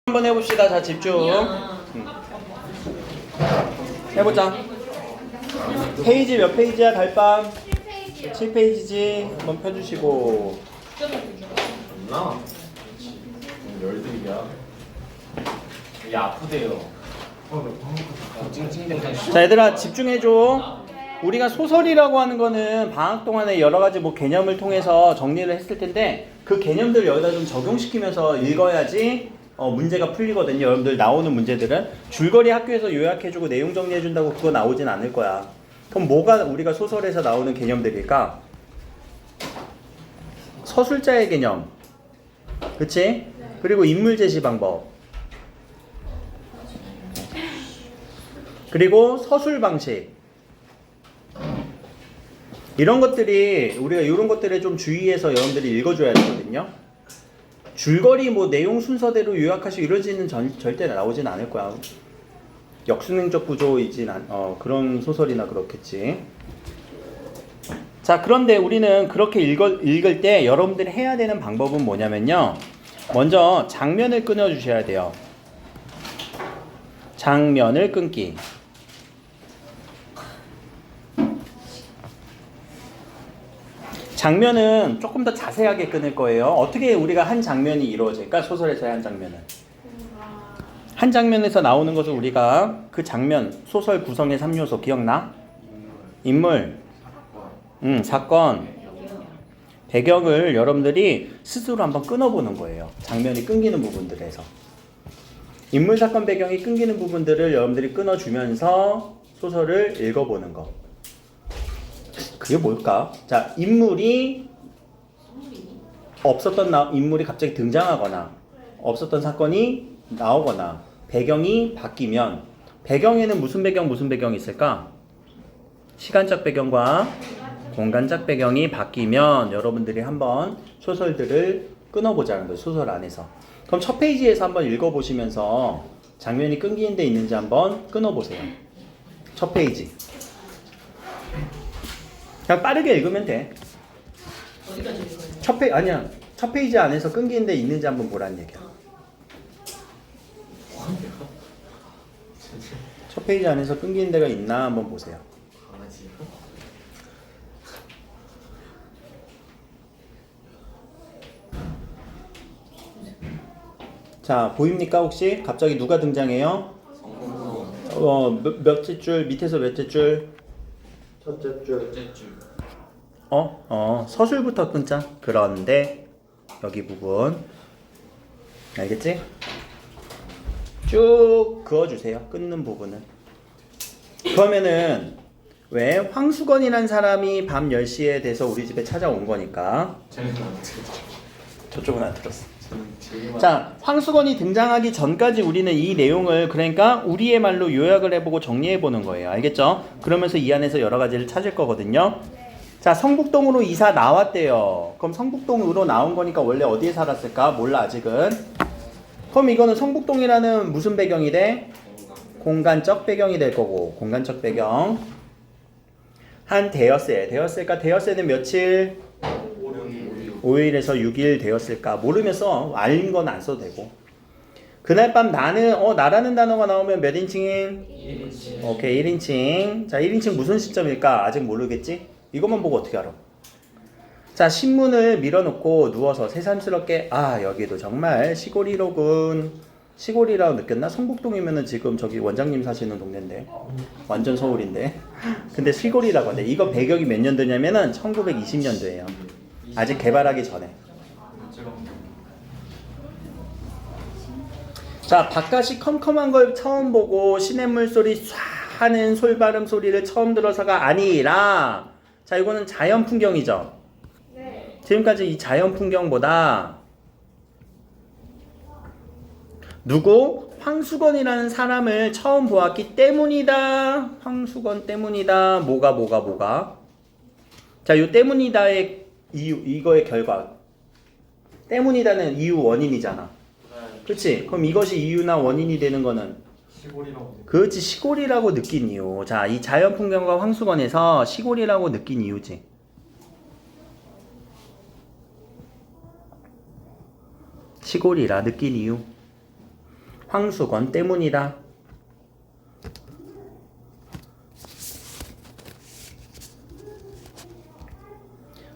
한번 해봅시다. 자, 집중. 해보자. 페이지 몇 페이지야, 달밤? 7페이지지. 한번 펴주시고. 나 열들이야. 이게 아프대요. 자, 얘들아 집중해줘. 우리가 소설이라고 하는 거는 방학 동안에 여러 가지 뭐 개념을 통해서 정리를 했을 텐데 그 개념들을 여기다 좀 적용시키면서 읽어야지 문제가 풀리거든요. 여러분들 나오는 문제들은 줄거리 학교에서 요약해주고 내용 정리해준다고 그거 나오진 않을 거야. 그럼 뭐가 우리가 소설에서 나오는 개념들일까? 서술자의 개념, 그치? 그리고 인물 제시 방법, 그리고 서술 방식, 이런 것들이 우리가 이런 것들에 좀 주의해서 여러분들이 읽어줘야 되거든요. 줄거리 뭐 내용 순서대로 요약하시고 이러지는 절대 나오진 않을 거야. 역순행적 구조이진 그런 소설이나 그렇겠지. 자, 그런데 우리는 그렇게 읽을 때 여러분들이 해야 되는 방법은 뭐냐면요. 먼저 장면을 끊어주셔야 돼요. 장면을 끊기. 장면은 조금 더 자세하게 끊을 거예요. 어떻게 우리가 한 장면이 이루어질까? 소설에서의 한 장면은. 한 장면에서 나오는 것을 우리가 그 장면, 소설 구성의 3요소 기억나? 인물, 사건, 배경을 여러분들이 스스로 한번 끊어보는 거예요. 장면이 끊기는 부분들에서. 인물, 사건, 배경이 끊기는 부분들을 여러분들이 끊어주면서 소설을 읽어보는 거. 그게 뭘까? 자, 인물이 없었던 인물이 갑자기 등장하거나 없었던 사건이 나오거나 배경이 바뀌면 배경에는 무슨 배경이 있을까? 시간적 배경과 공간적 배경이 바뀌면 여러분들이 한번 소설들을 끊어보자는 거예요. 소설 안에서. 그럼 첫 페이지에서 한번 읽어보시면서 장면이 끊기는 데 있는지 한번 끊어보세요. 첫 페이지. 그냥 빠르게 읽으면 돼. 어디까지 읽어요? 아니야. 첫 페이지 안에서 끊기는 데 있는지 한번 보라는 얘기야. 첫 페이지 안에서 끊기는 데가 있나 한번 보세요. 자, 보입니까 혹시? 갑자기 누가 등장해요? 몇째 줄? 밑에서 몇째 줄? 첫째 줄. 서술부터 끊자. 그런데 여기 부분 알겠지? 쭉 그어주세요. 끊는 부분은. 그러면은 왜 황수건이란 사람이 밤 10시에 돼서 우리 집에 찾아온 거니까. 저쪽은 안 들었어. 자, 황수건이 등장하기 전까지 우리는 이 내용을 그러니까 우리의 말로 요약을 해보고 정리해보는 거예요. 알겠죠? 그러면서 이 안에서 여러 가지를 찾을 거거든요. 자, 성북동으로 이사 나왔대요. 그럼 성북동으로 나온 거니까 원래 어디에 살았을까? 몰라 아직은. 그럼 이거는 성북동이라는 무슨 배경이 돼? 공간적 배경이 될 거고, 공간적 배경. 한 대여세. 대여세는 며칠? 5일에서 6일 되었을까? 모르면서 알린 건 안 써도 되고. 그날 밤 나라는 단어가 나오면 몇 인칭인? 1인칭. 오케이, 1인칭. 자, 1인칭 무슨 시점일까? 아직 모르겠지? 이것만 보고 어떻게 알아? 자, 신문을 밀어놓고 누워서 새삼스럽게 여기도 정말 시골이로군. 시골이라고 느꼈나? 성북동이면은 지금 저기 원장님 사시는 동네인데 완전 서울인데 근데 시골이라고 하네. 이거 배경이 몇 년도냐면은 1920년도예요. 아직 개발하기 전에. 자, 바깥이 컴컴한 걸 처음 보고 시냇물 소리 쏴 하는 솔바람 소리를 처음 들어서가 아니라, 자, 이거는 자연 풍경이죠. 네. 지금까지 이 자연 풍경보다 누구? 황수건이라는 사람을 처음 보았기 때문이다. 황수건 때문이다. 뭐가. 자, 요 때문이다의 이유, 이거의 결과. 때문이다는 이유 원인이잖아. 그치? 그럼 이것이 이유나 원인이 되는 거는 시골이라고. 그렇지, 시골이라고 느낀 이유. 자, 이 자연 풍경과 황수건에서 시골이라고 느낀 이유지. 시골이라 느낀 이유. 황수건 때문이다.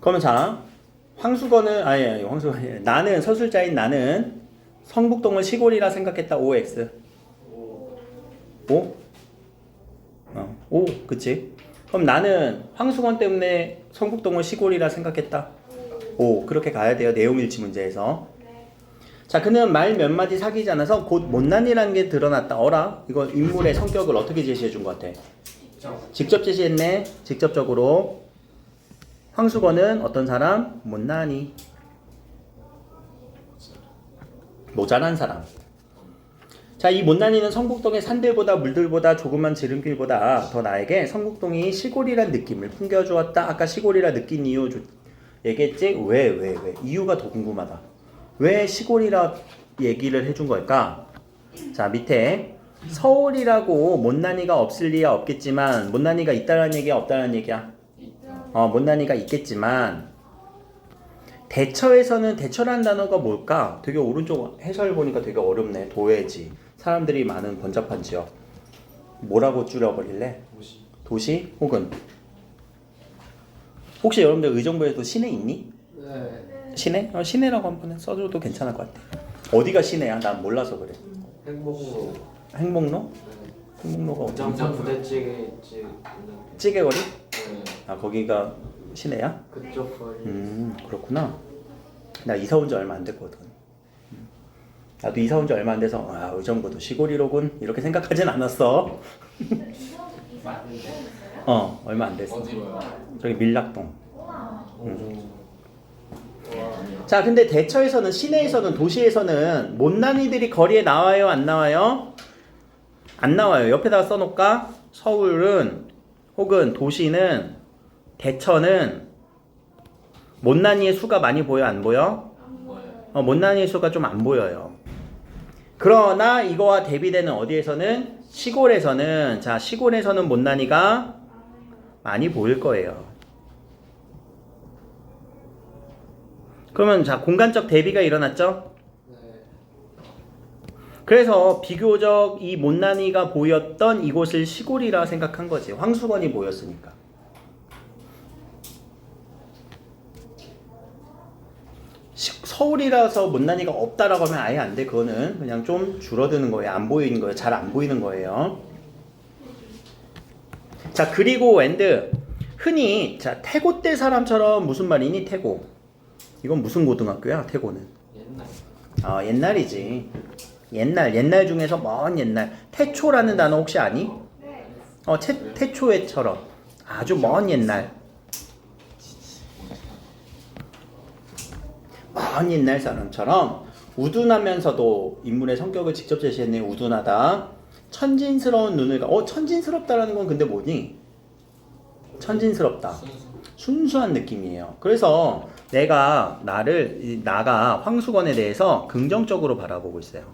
그러면 자, 황수건은 나는 서술자인 나는 성북동을 시골이라 생각했다. OX. O? O, 그치? 그럼 나는 황수건 때문에 성북동을 시골이라 생각했다. O, 그렇게 가야 돼요. 내용일치 문제에서. 자, 그는 말 몇 마디 사귀지 않아서 곧 못난이라는 게 드러났다. 어라? 이거 인물의 성격을 어떻게 제시해 준 것 같아? 직접 제시했네. 직접적으로. 황수건은 어떤 사람? 못난이. 모자란 사람. 자, 이 못난이는 성북동의 산들보다 물들보다 조그만 지름길보다 더 나에게 성북동이 시골이란 느낌을 풍겨주었다. 아까 시골이라 느낀 이유 얘기했지? 왜? 이유가 더 궁금하다. 왜 시골이라 얘기를 해준 걸까? 자, 밑에 서울이라고 못난이가 없을 리야 없겠지만 못난이가 있다라는 얘기야 없다라는 얘기야? 못난이가 있겠지만 대처에서는 대처라는 단어가 뭘까? 되게 오른쪽 해설 보니까 되게 어렵네. 도해지. 사람들이 많은 번잡한 지역. 뭐라고 줄여버릴래? 도시? 혹은 혹시 여러분들 의정부에도 시내 있니? 네. 시내? 시내라고 한번 써줘도 괜찮을 것 같아. 어디가 시내야? 난 몰라서 그래. 행복로. 행복로? 네. 행복로가 어디? 장장 부대찌개 집. 찌개거리? 네. 아, 거기가 시내야? 그쪽 거리. 그렇구나. 나 이사 온 지 얼마 안 됐거든. 나도 이사 온 지 얼마 안 돼서 의정부도 시골이로군 이렇게 생각하진 않았어. 얼마 안 됐어. 어디로요? 저기 밀락동. 자, 근데 대처에서는, 시내에서는, 도시에서는 못난이들이 거리에 나와요, 안 나와요? 안 나와요. 옆에다가 써놓을까? 서울은 혹은 도시는, 대처는 못난이의 수가 많이 보여, 안 보여? 못난이의 수가 좀 안 보여요. 그러나 이거와 대비되는 어디에서는? 시골에서는, 자, 시골에서는 못난이가 많이 보일 거예요. 그러면 자, 공간적 대비가 일어났죠? 네. 그래서 비교적 이 못난이가 보였던 이곳을 시골이라 생각한 거지. 황수건이 보였으니까. 서울이라서 못난이가 없다라고 하면 아예 안 돼. 그거는 그냥 좀 줄어드는 거예요. 안 보이는 거예요. 잘 안 보이는 거예요. 자, 그리고 흔히 자, 태고 때 사람처럼 무슨 말이니? 태고. 이건 무슨 고등학교야? 태고는. 옛날. 옛날이지. 옛날 중에서 먼 옛날. 태초라는 단어 혹시 아니? 태초에처럼 아주 먼 옛날. 먼 옛날 사람처럼 우둔하면서도 인물의 성격을 직접 제시했네. 우둔하다. 천진스러운 눈을 천진스럽다라는 건 근데 뭐니? 천진스럽다. 순수한 느낌이에요. 그래서 나가 황수건에 대해서 긍정적으로 바라보고 있어요.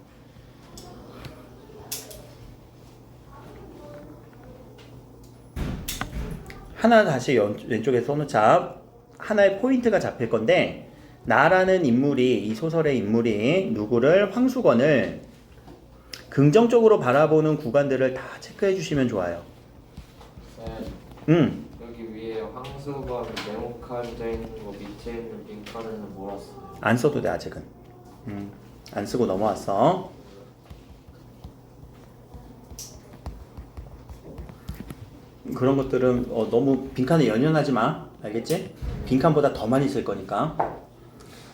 하나 다시 왼쪽에 써놓자. 하나의 포인트가 잡힐 건데, 나라는 인물이, 이 소설의 인물이 누구를, 황수건을 긍정적으로 바라보는 구간들을 다 체크해 주시면 좋아요. 네. 여기 위에 황수건 네모칸 돼 있는 거 밑에 있는 빈칸에는 뭐라 써요? 안 써도 돼, 아직은. 안 쓰고 넘어왔어. 그런 것들은 너무 빈칸에 연연하지 마. 알겠지? 빈칸보다 더 많이 쓸 거니까.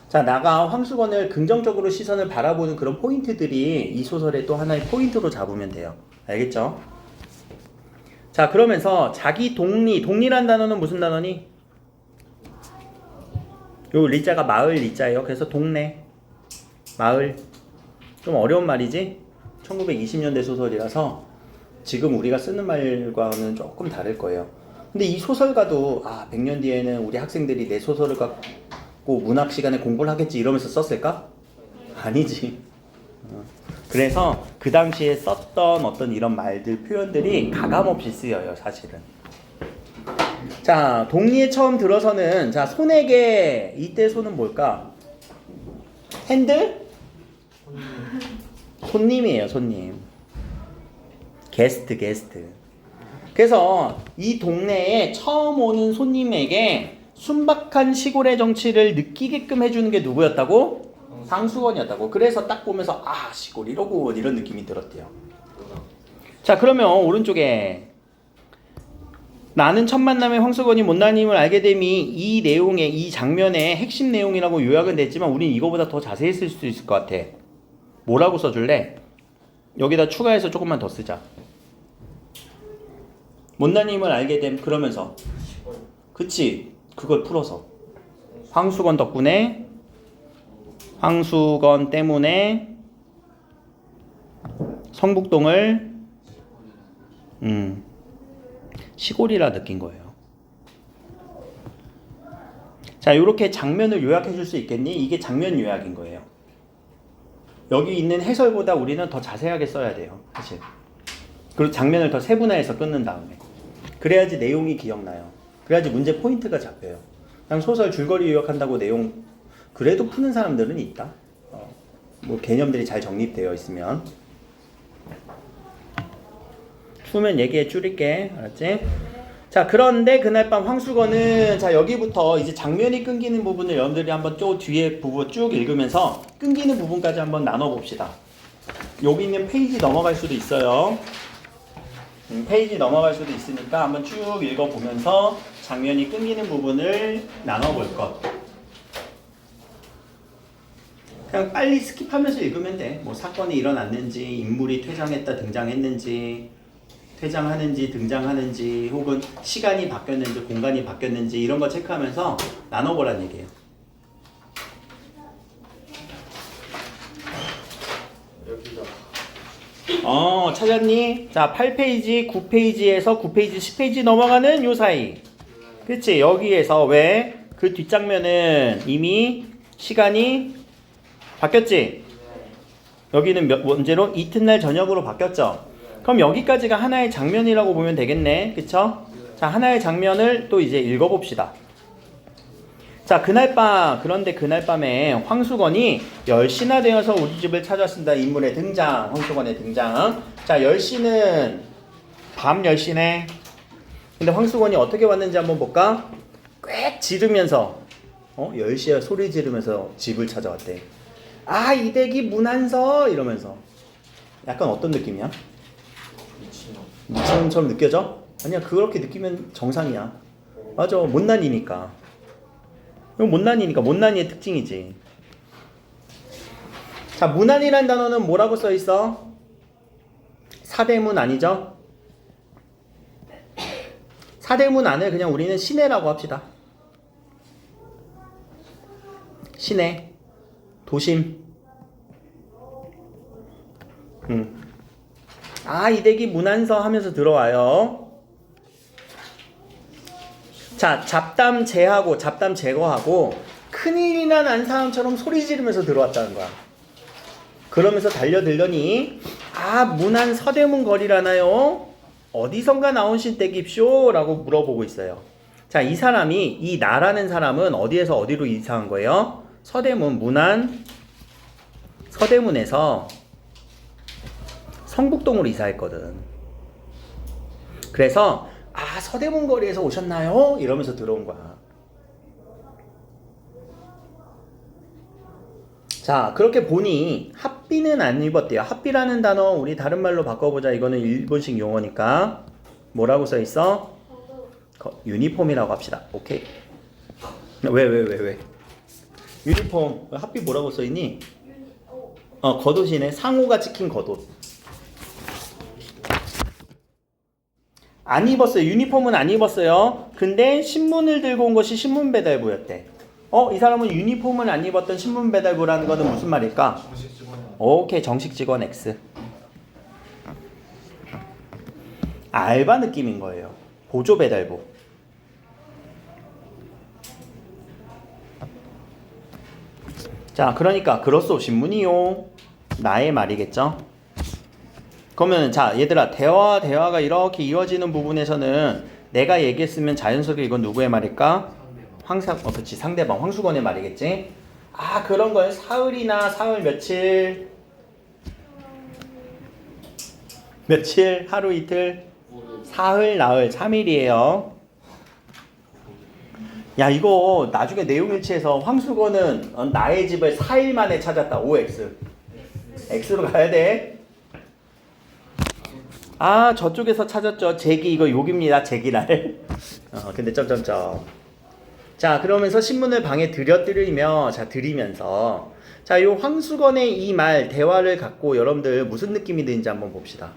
자, 나가 황수건을 긍정적으로 시선을 바라보는 그런 포인트들이 이 소설의 또 하나의 포인트로 잡으면 돼요. 알겠죠? 자, 그러면서 자기 동리란 단어는 무슨 단어니? 요 리자가 마을 리자예요. 그래서 동네, 마을. 좀 어려운 말이지? 1920년대 소설이라서 지금 우리가 쓰는 말과는 조금 다를 거예요. 근데 이 소설가도 100년 뒤에는 우리 학생들이 내 소설을 갖고 문학 시간에 공부를 하겠지 이러면서 썼을까? 아니지. 그래서 그 당시에 썼던 어떤 이런 말들, 표현들이 가감없이 쓰여요, 사실은. 자, 동리에 처음 들어서는, 자, 손에게, 이때 손은 뭘까? 핸들? 손님이에요, 손님. 게스트. 그래서 이 동네에 처음 오는 손님에게 순박한 시골의 정치를 느끼게끔 해주는 게 누구였다고? 황수건이었다고. 그래서 딱 보면서 아, 시골 이러고 이런 느낌이 들었대요. 자, 그러면 오른쪽에 나는 첫 만남에 황수건이 못난임을 알게 됨이 이 내용의 이 장면의 핵심 내용이라고 요약은 됐지만 우린 이거보다 더 자세히 쓸 수 있을 것 같아. 뭐라고 써줄래? 여기다 추가해서 조금만 더 쓰자. 못난임을 알게 됨 그러면서 그치? 그걸 풀어서 황수건 덕분에 황수건 때문에 성북동을 시골이라 느낀 거예요. 자, 이렇게 장면을 요약해 줄 수 있겠니? 이게 장면 요약인 거예요. 여기 있는 해설보다 우리는 더 자세하게 써야 돼요, 사실. 그리고 장면을 더 세분화해서 끊는 다음에 그래야지 내용이 기억나요. 그래야지 문제 포인트가 잡혀요. 그냥 소설 줄거리 요약한다고 내용 그래도 푸는 사람들은 있다. 뭐 개념들이 잘 정립되어 있으면. 풀면 얘기해 줄일게. 알았지? 자, 그런데 그날 밤 황수건은 자, 여기부터 이제 장면이 끊기는 부분을 여러분들이 한번 또 뒤에 부분 쭉 읽으면서 끊기는 부분까지 한번 나눠 봅시다. 여기 있는 페이지 넘어갈 수도 있어요. 페이지 넘어갈 수도 있으니까 한번 쭉 읽어보면서 장면이 끊기는 부분을 나눠볼 것. 그냥 빨리 스킵하면서 읽으면 돼. 뭐 사건이 일어났는지, 인물이 퇴장했다, 등장했는지, 퇴장하는지, 등장하는지, 혹은 시간이 바뀌었는지, 공간이 바뀌었는지 이런 거 체크하면서 나눠보란 얘기예요. 여기다. 찾았니? 자, 8페이지, 9페이지에서 9페이지, 10페이지 넘어가는 요 사이. 그치? 여기에서 왜? 그 뒷장면은 이미 시간이 바뀌었지? 여기는 언제로? 이튿날 저녁으로 바뀌었죠? 그럼 여기까지가 하나의 장면이라고 보면 되겠네. 그쵸? 자, 하나의 장면을 또 이제 읽어봅시다. 자, 그런데 그날 밤에 황수건이 10시나 되어서 우리 집을 찾았습니다. 인물의 등장, 황수건의 등장. 자, 10시는 밤 10시네. 근데 황수건이 어떻게 왔는지 한번 볼까? 꽥 지르면서 10시에 소리 지르면서 집을 찾아왔대. 아, 이댁이 문안서 이러면서. 약간 어떤 느낌이야? 미친놈처럼 느껴져? 아니야, 그렇게 느끼면 정상이야. 맞아, 못난이니까. 이건 못난이니까 못난이의 특징이지. 자, 문안이란 단어는 뭐라고 써 있어? 사대문 아니죠? 사대문 안을 그냥 우리는 시내라고 합시다. 시내, 도심. 아, 이 댁이 문안서 하면서 들어와요. 자, 잡담 제거하고 큰일이나 난 사람처럼 소리 지르면서 들어왔다는 거야. 그러면서 달려들더니 아, 문안 서대문 거리라나요? 어디선가 나오신 댁입쇼? 라고 물어보고 있어요. 자, 이 사람이, 이 나라는 사람은 어디에서 어디로 이사한 거예요? 서대문, 문안 서대문에서 성북동으로 이사했거든. 그래서 아, 서대문 거리에서 오셨나요? 이러면서 들어온 거야. 자, 그렇게 보니 합비는 안 입었대요. 합비라는 단어 우리 다른 말로 바꿔보자. 이거는 일본식 용어니까 뭐라고 써있어? 유니폼이라고 합시다. 오케이. 왜? 유니폼 합비 뭐라고 써있니? 겉옷이네. 상호가 찍힌 겉옷. 안 입었어요. 유니폼은 안 입었어요. 근데 신문을 들고 온 것이 신문 배달부였대. 이 사람은 유니폼을 안 입었던 신문 배달부라는 것은 무슨 말일까? 정식 직원이야. 오케이, 정식 직원 X. 알바 느낌인 거예요. 보조 배달부. 자, 그러니까 그렇소 신문이요. 나의 말이겠죠. 그러면 자, 얘들아, 대화가 이렇게 이어지는 부분에서는 내가 얘기했으면 자연스럽게 이건 누구의 말일까? 그렇지, 상대방 황수건의 말이겠지. 아, 그런 걸 사흘이나 사흘 며칠 며칠? 하루 이틀? 사흘 나흘 3일이에요. 야 이거 나중에 내용일치에서 황수건은 나의 집을 4일 만에 찾았다. OX X로 가야 돼. 아 저쪽에서 찾았죠. 제기 이거 욕입니다. 제기랄. 근데 점점점. 자 그러면서 신문을 방에 들여드리며 자 드리면서 자 요 황수건의 이 말 대화를 갖고 여러분들 무슨 느낌이 드는지 한번 봅시다.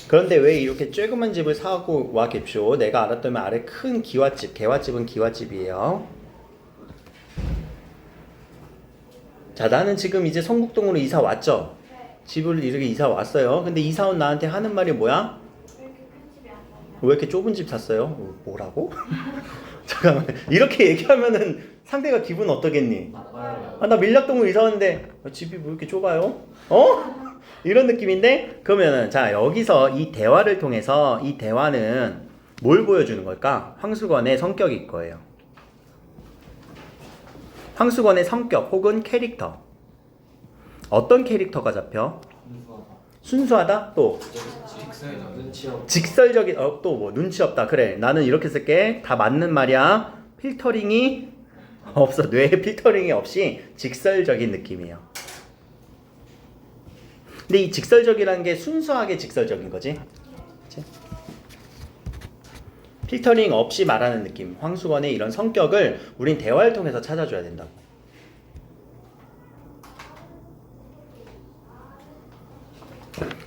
그런데 왜 이렇게 쬐그만 집을 사고 와 갭쇼? 내가 알았더니 아래 큰 기와집, 개와집은 기와집이에요. 자 나는 지금 이제 성북동으로 이사 왔죠? 집을 이렇게 이사 왔어요. 근데 이사 온 나한테 하는 말이 뭐야? 왜 이렇게 좁은 집 샀어요? 뭐라고? 잠깐만 이렇게 얘기하면은 상대가 기분 어떠겠니? 아, 나 밀락동으로 이사 왔는데 집이 뭐 이렇게 좁아요? 이런 느낌인데 그러면은 자 여기서 이 대화를 통해서 이 대화는 뭘 보여주는 걸까? 황수건의 성격일 거예요. 황수건의 성격 혹은 캐릭터. 어떤 캐릭터가 잡혀? 순수하다? 또 직설적인 또 뭐 눈치 없다. 그래 나는 이렇게 쓸게. 다 맞는 말이야. 필터링이 없어. 뇌에 필터링이 없이 직설적인 느낌이에요. 근데 이 직설적이라는 게 순수하게 직설적인 거지. 그치? 필터링 없이 말하는 느낌. 황수건의 이런 성격을 우린 대화를 통해서 찾아줘야 된다고.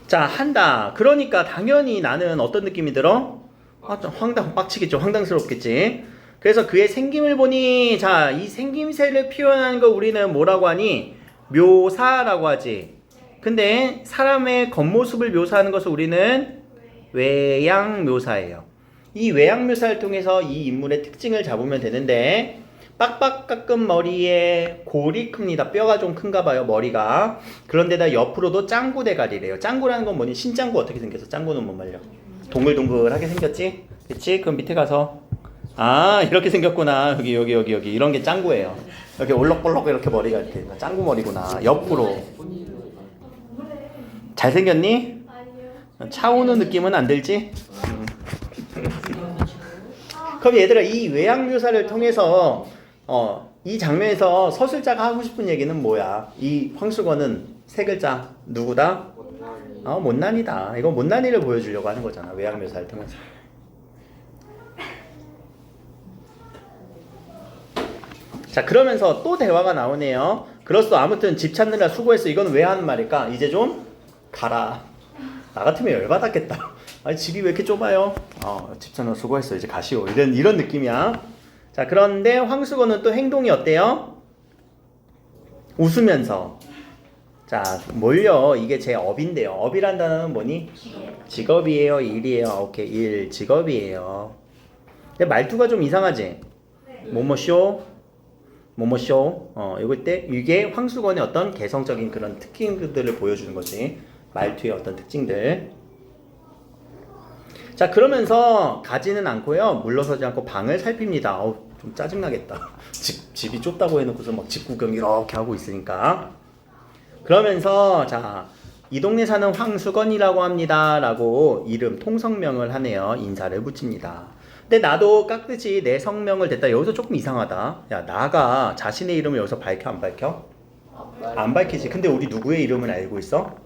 자 한다. 그러니까 당연히 나는 어떤 느낌이 들어? 좀 빡치겠죠. 황당스럽겠지. 그래서 그의 생김을 보니 자 이 생김새를 표현하는 거 우리는 뭐라고 하니? 묘사라고 하지. 근데 사람의 겉모습을 묘사하는 것을 우리는 외양 묘사예요. 이 외양 묘사를 통해서 이 인물의 특징을 잡으면 되는데 빡빡 깎은 머리에 골이 큽니다. 뼈가 좀 큰가 봐요. 머리가. 그런데다 옆으로도 짱구 대가리래요. 짱구라는 건 뭐니? 신짱구 어떻게 생겼어? 짱구는 못 말려. 동글동글하게 생겼지? 그치? 그럼 밑에 가서 아 이렇게 생겼구나. 여기 이런 게 짱구예요. 이렇게 올록볼록 이렇게 머리가 이렇게 짱구 머리구나. 옆으로. 잘생겼니? 아니요. 차 오는 느낌은 안 들지? 그럼 얘들아 이 외양 묘사를 통해서 이 장면에서 서술자가 하고 싶은 얘기는 뭐야? 이 황수건은 세 글자 누구다? 못난이다. 이거 못난이를 보여주려고 하는 거잖아. 외양 묘사를 통해서. 자 그러면서 또 대화가 나오네요. 그렇소 아무튼 집 찾느라 수고했어. 이건 왜 하는 말일까? 이제 좀 가라. 나 같으면 열받았겠다. 아니 집이 왜 이렇게 좁아요? 집 찾느라 수고했어. 이제 가시오. 이런 느낌이야. 자 그런데 황수건은 또 행동이 어때요? 웃으면서 자 뭘요? 이게 제 업인데요. 업이란 단어는 뭐니? 직업이에요? 일이에요? 오케이 일 직업이에요. 근데 말투가 좀 이상하지? 뭐뭐쇼? 뭐뭐쇼? 이럴 때 이게 황수건의 어떤 개성적인 그런 특징들을 보여주는 거지. 말투의 어떤 특징들. 자 그러면서 가지는 않고요. 물러서지 않고 방을 살핍니다. 좀 짜증나겠다. 집이 좁다고 해놓고서 막 집 구경 이렇게 하고 있으니까. 그러면서 자 이 동네 사는 황수건이라고 합니다 라고 이름 통성명을 하네요. 인사를 붙입니다. 근데 나도 깍듯이 내 성명을 댔다. 여기서 조금 이상하다. 야 나가 자신의 이름을 여기서 밝혀 안 밝혀? 안 밝히지. 근데 우리 누구의 이름을 알고 있어?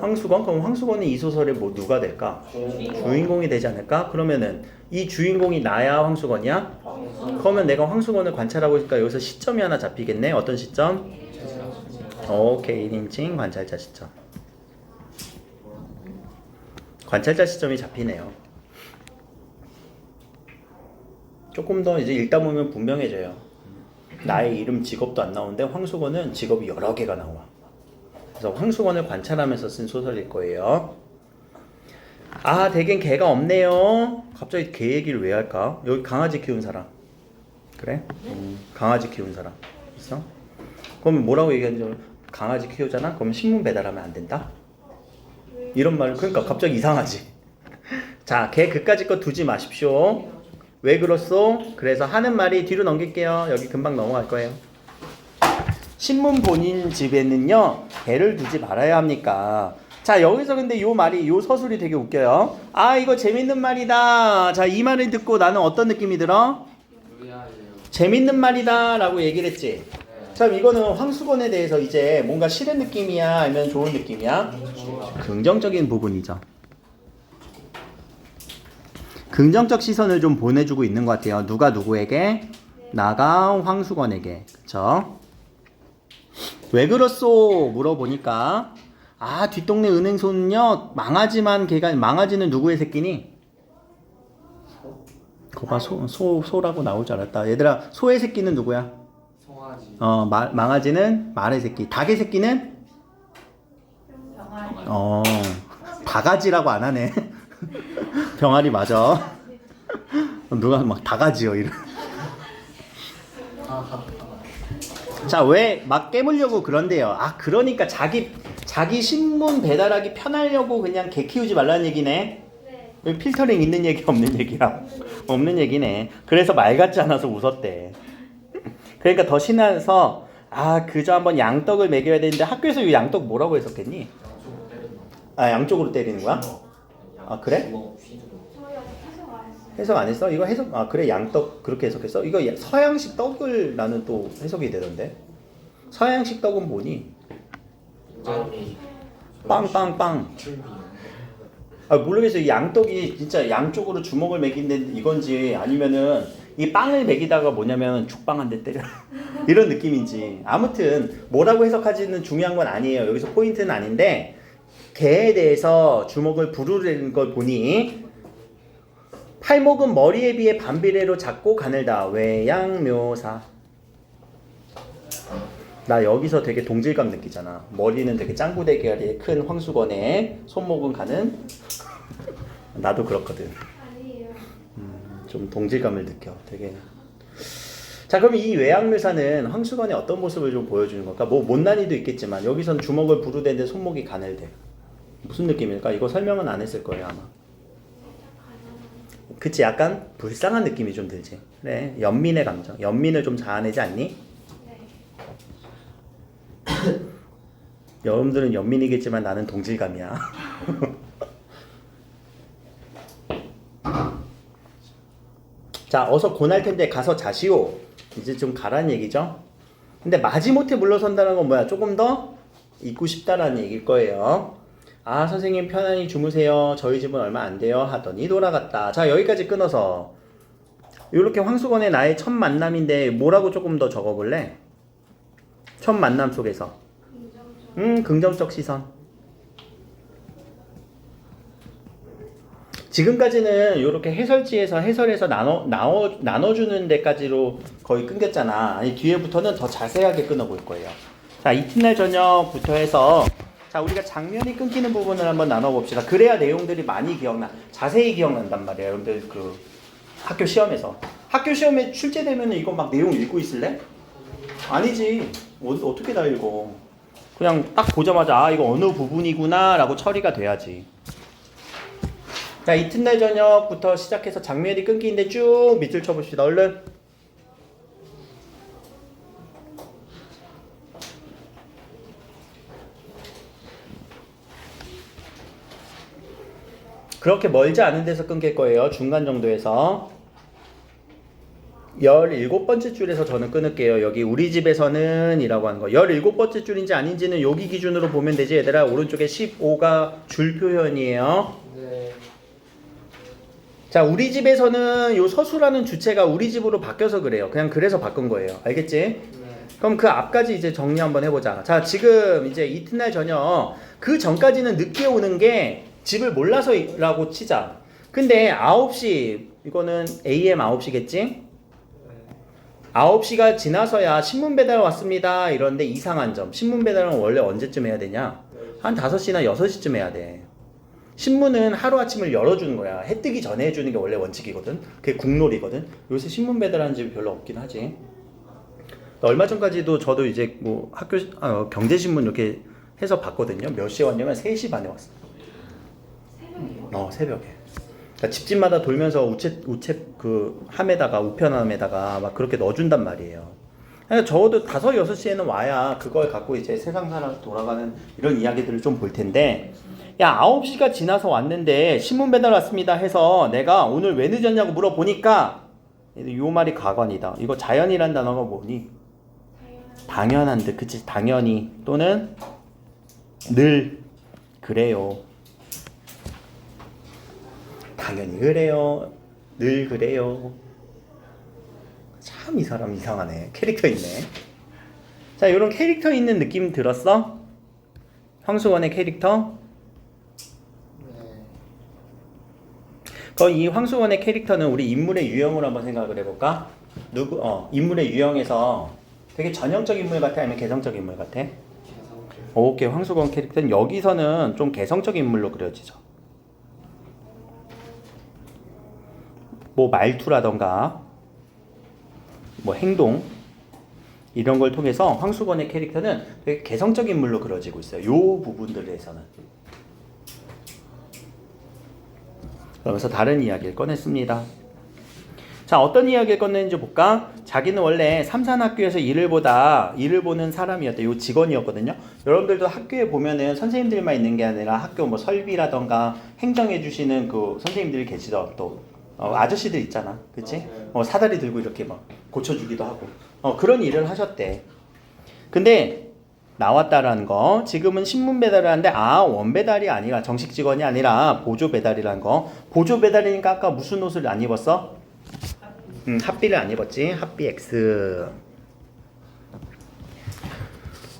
황수건? 그럼 황수건은 이 소설의 뭐 누가 될까? 주인공이 되지 않을까? 그러면은 이 주인공이 나야 황수건이야? 그러면 내가 황수건을 관찰하고 있으니까 여기서 시점이 하나 잡히겠네. 어떤 시점? 오케이 1인칭 관찰자 시점. 관찰자 시점이 잡히네요. 조금 더 이제 읽다 보면 분명해져요. 나의 이름 직업도 안 나오는데 황수건은 직업이 여러 개가 나와. 그래서 황수건을 관찰하면서 쓴 소설일 거예요. 아 대개는 개가 없네요. 갑자기 개 얘기를 왜 할까? 여기 강아지 키운 사람 그래? 강아지 키운 사람 있어? 그럼 뭐라고 얘기하는지 강아지 키우잖아? 그럼 식문 배달하면 안 된다? 이런 말 그러니까 갑자기 이상하지. 자 개 그까짓 거 두지 마십시오. 왜 그렇소? 그래서 하는 말이 뒤로 넘길게요. 여기 금방 넘어갈 거예요. 신문 본인 집에는요 개를 두지 말아야 합니까? 자 여기서 근데 요 말이 요 서술이 되게 웃겨요. 아 이거 재밌는 말이다. 자 이 말을 듣고 나는 어떤 느낌이 들어? 유리하네요. 재밌는 말이다 라고 얘기를 했지. 참 이거는 황수건에 대해서 이제 뭔가 싫은 느낌이야 아니면 좋은 느낌이야? 긍정적인 부분이죠. 긍정적 시선을 좀 보내주고 있는 것 같아요. 누가 누구에게? 나가 황수건에게. 그쵸? 왜 그렇소? 물어보니까 아 뒷동네 은행소는요 망하지만 걔가 망아지는 누구의 새끼니? 거봐 소라고 나올 줄 알았다. 얘들아 소의 새끼는 누구야? 송아지. 망아지는 말의 새끼. 닭의 새끼는? 바가지라고 안 하네. 병아리 맞아. 누가 막 다가지요 이런. 자, 왜 막 깨물려고 그런데요? 아, 그러니까 자기 신문 배달하기 편하려고 그냥 개 키우지 말라는 얘기네. 네. 왜 필터링 있는 얘기 없는 얘기야? 없는 얘기네. 그래서 말 같지 않아서 웃었대. 그러니까 더 신나서 아, 그저 한번 양떡을 먹여야 되는데 학교에서 이 양떡 뭐라고 해석했니? 양쪽으로 때린다. 아, 양쪽으로 때리는 거야? 아, 그래? 저희 아직 해석 안 했어요. 해석 안 했어? 이거 해석 아 그래 양떡 그렇게 해석했어? 이거 서양식 떡을 나는 또 해석이 되던데. 서양식 떡은 뭐니? 빵이. 빵빵빵. 아 모르겠어. 이 양떡이 진짜 양쪽으로 주먹을 먹인데 이건지 아니면은 이 빵을 먹이다가 뭐냐면 죽빵 한 대 때려 이런 느낌인지. 아무튼 뭐라고 해석하지는 중요한 건 아니에요. 여기서 포인트는 아닌데 개에 대해서 주먹을 부르는 걸 보니 팔목은 머리에 비해 반비례로 작고 가늘다. 외양묘사. 나 여기서 되게 동질감 느끼잖아. 머리는 되게 짱구대 계열의 큰 황수건에 손목은 가는. 나도 그렇거든. 아니에요. 좀 동질감을 느껴. 되게. 자, 그럼 이 외양묘사는 황수건의 어떤 모습을 좀 보여주는 걸까? 뭐 못난이도 있겠지만 여기선 주먹을 부르대는데 손목이 가늘대. 무슨 느낌일까? 이거 설명은 안 했을 거예요 아마. 그치, 약간 불쌍한 느낌이 좀 들지. 그래, 연민의 감정. 연민을 좀 자아내지 않니? 네. 여러분들은 연민이겠지만 나는 동질감이야. 자, 어서 고날 텐데 가서 자시오. 이제 좀 가라는 얘기죠. 근데 마지못해 물러선다는 건 뭐야? 조금 더 있고 싶다라는 얘기일 거예요. 아, 선생님 편안히 주무세요. 저희 집은 얼마 안 돼요. 하더니 돌아갔다. 자, 여기까지 끊어서 이렇게 황수건의 나의 첫 만남인데 뭐라고 조금 더 적어볼래? 첫 만남 속에서 긍정적 시선. 지금까지는 이렇게 해설지에서 해설해서 나눠주는 데까지로 거의 끊겼잖아. 아니, 뒤에부터는 더 자세하게 끊어볼 거예요. 자, 이튿날 저녁부터 해서 자, 우리가 장면이 끊기는 부분을 한번 나눠봅시다. 그래야 내용들이 많이 기억나. 자세히 기억난단 말이야. 여러분들 그 학교 시험에서. 학교 시험에 출제되면 이거 막 내용 읽고 있을래? 아니지. 어떻게 다 읽어. 그냥 딱 보자마자 아, 이거 어느 부분이구나 라고 처리가 돼야지. 자, 이튿날 저녁부터 시작해서 장면이 끊기는데 쭉 밑줄 쳐봅시다. 얼른. 그렇게 멀지 않은 데서 끊길 거예요. 중간 정도에서. 17번째 줄에서 저는 끊을게요. 여기 우리 집에서는 이라고 하는 거. 17번째 줄인지 아닌지는 여기 기준으로 보면 되지. 얘들아, 오른쪽에 15가 줄 표현이에요. 네. 자, 우리 집에서는 요 서수라는 주체가 우리 집으로 바뀌어서 그래요. 그냥 그래서 바꾼 거예요. 알겠지? 네. 그럼 그 앞까지 이제 정리 한번 해보자. 자, 지금 이제 이튿날 저녁 그 전까지는 늦게 오는 게 집을 몰라서라고 치자. 근데 9시, 이거는 AM 9시겠지? 9시가 지나서야 신문 배달 왔습니다. 이런데 이상한 점. 신문 배달은 원래 언제쯤 해야 되냐? 한 5시나 6시쯤 해야 돼. 신문은 하루아침을 열어주는 거야. 해 뜨기 전에 해주는 게 원래 원칙이거든. 그게 국룰이거든. 요새 신문 배달하는 집이 별로 없긴 하지. 얼마 전까지도 저도 이제 뭐 학교 경제신문 이렇게 해서 봤거든요. 몇 시에 왔냐면 3시 반에 왔어. 새벽이요? 새벽에. 그러니까 집집마다 돌면서 우체 그 함에다가 우편함에다가 막 그렇게 넣어준단 말이에요. 그러니까 적어도 5, 6시에는 와야 그걸 갖고 이제 세상 살아 돌아가는 이런 이야기들을 좀 볼 텐데, 야 9시가 지나서 왔는데 신문 배달 왔습니다 해서 내가 오늘 왜 늦었냐고 물어보니까 요 말이 가관이다. 이거 자연이란 단어가 뭐니? 당연한 듯. 그치, 당연히 또는 늘 그래요. 당연히 그래요. 늘 그래요. 참 이 사람 이상하네. 캐릭터 있네. 자, 이런 캐릭터 있는 느낌 들었어? 황수건의 캐릭터? 이 황수건의 캐릭터는 우리 인물의 유형을 한번 생각을 해볼까? 인물의 유형에서 되게 전형적 인물 같아? 아니면 개성적 인물 같아? 오케이, 황수건 캐릭터는 여기서는 좀 개성적 인물로 그려지죠. 뭐 말투라던가 뭐 행동 이런 걸 통해서 황수건의 캐릭터는 되게 개성적 인물로 그려지고 있어요. 요 부분들에서는. 그러면서 다른 이야기를 꺼냈습니다. 자, 어떤 이야기를 꺼냈는지 볼까? 자기는 원래 삼산학교에서 일을 보는 사람이었대요. 요 직원이었거든요. 여러분들도 학교에 보면은 선생님들만 있는 게 아니라 학교 뭐 설비라던가 행정해 주시는 그 선생님들이 계시죠. 또 아저씨들 있잖아. 그치? 사다리 들고 이렇게 막 고쳐주기도 하고 그런 일을 하셨대. 근데 나왔다라는 거, 지금은 신문 배달을 하는데 원배달이 아니라 정식 직원이 아니라 보조 배달이라는 거. 보조 배달이니까 아까 무슨 옷을 안 입었어? 핫비를 안 입었지. 핫비 X.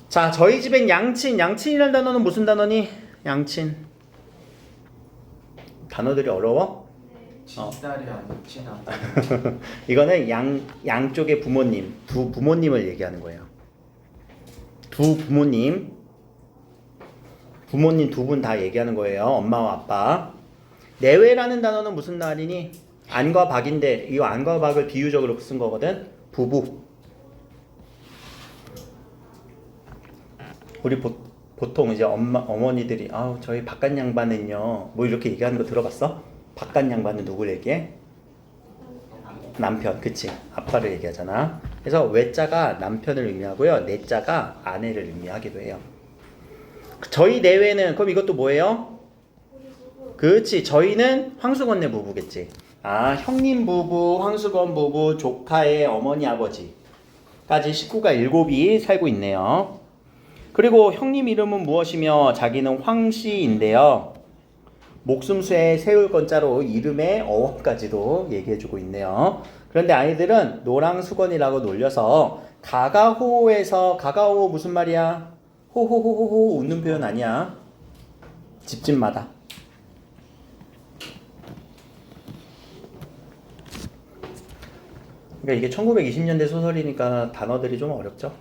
자, 저희 집엔 양친이라는 단어는 무슨 단어니? 양친. 단어들이 어려워? 친딸이 아니고 친아. 이거는 양쪽의 부모님, 두 부모님을 얘기하는 거예요. 두 부모님 두 분 다 얘기하는 거예요. 엄마와 아빠. 내외라는 단어는 무슨 말이니? 안과 박인데 이 안과 박을 비유적으로 쓴 거거든. 부부. 우리 보통 이제 어머니들이 저희 바깥 양반은요 뭐 이렇게 얘기하는 거 들어봤어? 바깥 양반은 누굴 얘기해? 남편. 그치, 아빠를 얘기하잖아. 그래서 외자가 남편을 의미하고요, 내자가 아내를 의미하기도 해요. 저희 내외는 그럼 이것도 뭐예요? 그렇지, 저희는 황수건네 부부겠지. 형님 부부, 황수건 부부, 조카의 어머니 아버지까지 식구가 7이 살고 있네요. 그리고 형님 이름은 무엇이며 자기는 황씨인데요. 목숨수에 세울 건자로 이름의 어원까지도 얘기해주고 있네요. 그런데 아이들은 노랑수건이라고 놀려서 가가호호 무슨 말이야? 호호호호호 웃는 표현 아니야. 집집마다. 그러니까 이게 1920년대 소설이니까 단어들이 좀 어렵죠.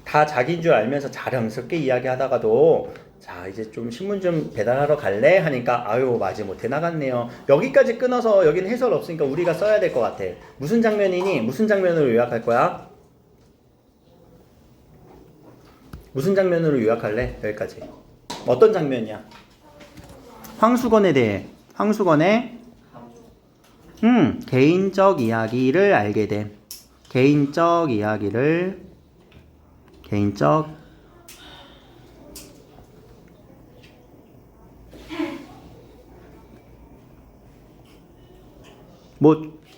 다 자기인 줄 알면서 자랑스럽게 이야기하다가도 자 이제 좀 신문 좀 배달하러 갈래? 하니까 마지못해 나갔네요. 여기까지 끊어서 여기는 해설 없으니까 우리가 써야 될 것 같아. 무슨 장면이니? 무슨 장면으로 요약할 거야? 무슨 장면으로 요약할래? 여기까지. 어떤 장면이야? 황수건에 대해. 황수건의 개인적 이야기를 알게 된. 개인적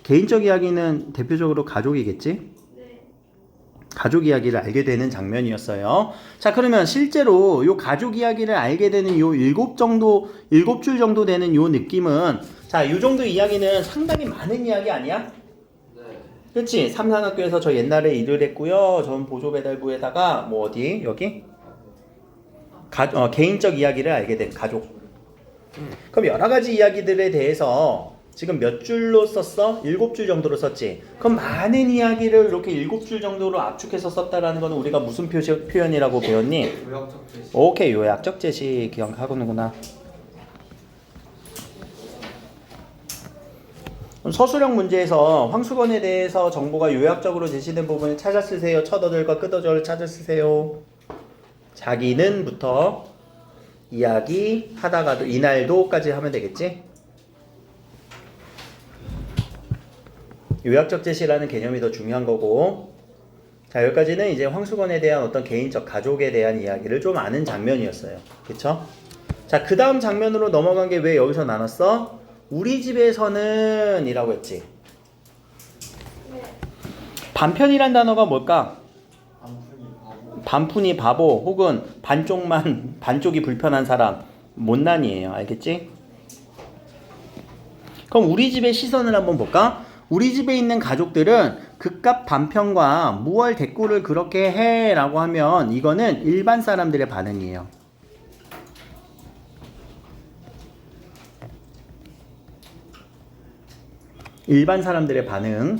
개인적 이야기는 대표적으로 가족이겠지? 네. 가족 이야기를 알게 되는 장면이었어요. 자, 그러면 실제로 요 가족 이야기를 알게 되는 요 7줄 정도 되는 요 느낌은, 자, 요 정도 이야기는 상당히 많은 이야기 아니야? 네. 그치? 삼산학교에서 저 옛날에 일을 했고요. 전 보조배달부에다가 어디? 여기? 개인적 이야기를 알게 된 가족. 그럼 여러 가지 이야기들에 대해서 지금 몇 줄로 썼어? 7줄 정도로 썼지? 그럼 많은 이야기를 이렇게 7줄 정도로 압축해서 썼다라는 건 우리가 무슨 표현이라고 배웠니? 요약적 제시. 오케이, 요약적 제시 기억하고는구나. 서술형 문제에서 황수건에 대해서 정보가 요약적으로 제시된 부분을 찾아 쓰세요. 첫 어절과 끝 어절을 찾아 쓰세요. 자기는부터 이야기 하다가도 이날도까지 하면 되겠지? 요약적 제시라는 개념이 더 중요한 거고. 자, 여기까지는 이제 황수건에 대한 어떤 개인적 가족에 대한 이야기를 좀 아는 장면이었어요. 그쵸? 자, 그 다음 장면으로 넘어간 게 왜 여기서 나눴어? 우리 집에서는 이라고 했지. 네. 반편이란 단어가 뭘까? 반푼이 바보 혹은 반쪽이 불편한 사람, 못난이에요. 알겠지? 그럼 우리 집의 시선을 한번 볼까? 우리 집에 있는 가족들은 극값 반편과 무얼 대꾸를 그렇게 해 라고 하면 이거는 일반 사람들의 반응이에요. 일반 사람들의 반응.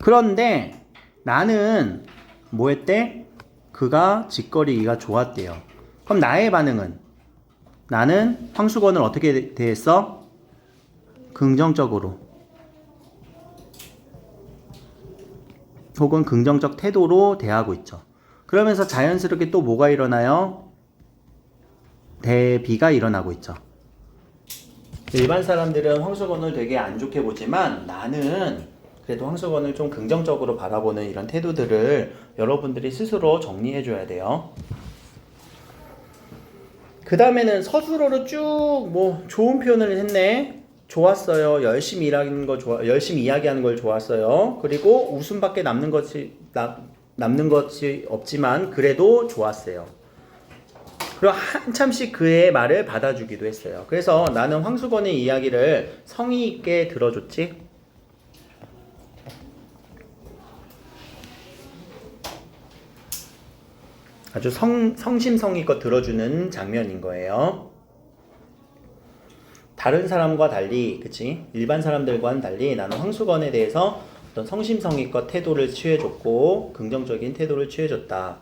그런데 나는 뭐 했대? 그가 짓거리기가 좋았대요. 그럼 나의 반응은? 나는 황수건을 어떻게 대했어? 긍정적으로. 혹은 긍정적 태도로 대하고 있죠. 그러면서 자연스럽게 또 뭐가 일어나요? 대비가 일어나고 있죠. 일반 사람들은 황수건을 되게 안 좋게 보지만 나는 그래도 황수건을 좀 긍정적으로 바라보는 이런 태도들을 여러분들이 스스로 정리해 줘야 돼요. 그 다음에는 서술어로 쭉 뭐 좋은 표현을 했네. 좋았어요. 열심히 이야기하는 걸 좋았어요. 그리고 웃음밖에 남는 것이 없지만 그래도 좋았어요. 그리고 한참씩 그의 말을 받아주기도 했어요. 그래서 나는 황수건의 이야기를 성의 있게 들어줬지. 아주 성심성의껏 들어주는 장면인 거예요. 다른 사람과 달리, 그치? 일반 사람들과는 달리 나는 황수건에 대해서 어떤 성심성의껏 태도를 취해줬고 긍정적인 태도를 취해줬다.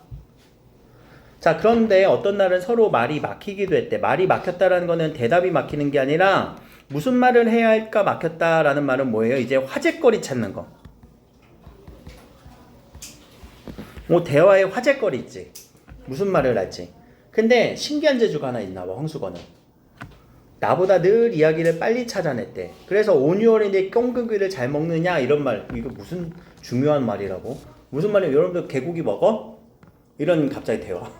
자, 그런데 어떤 날은 서로 말이 막히기도 했대. 말이 막혔다라는 거는 대답이 막히는 게 아니라 무슨 말을 해야 할까 막혔다라는 말은 뭐예요? 이제 화제거리 찾는 거. 뭐 대화의 화제거리 있지. 무슨 말을 할지. 근데 신기한 재주가 하나 있나 봐, 황수건은. 나보다 늘 이야기를 빨리 찾아냈대. 그래서 온유어린데 꽁그기를 잘 먹느냐 이런 말. 이거 무슨 중요한 말이라고? 무슨 말이에요? 여러분들 개고기 먹어? 이런 갑자기 대화.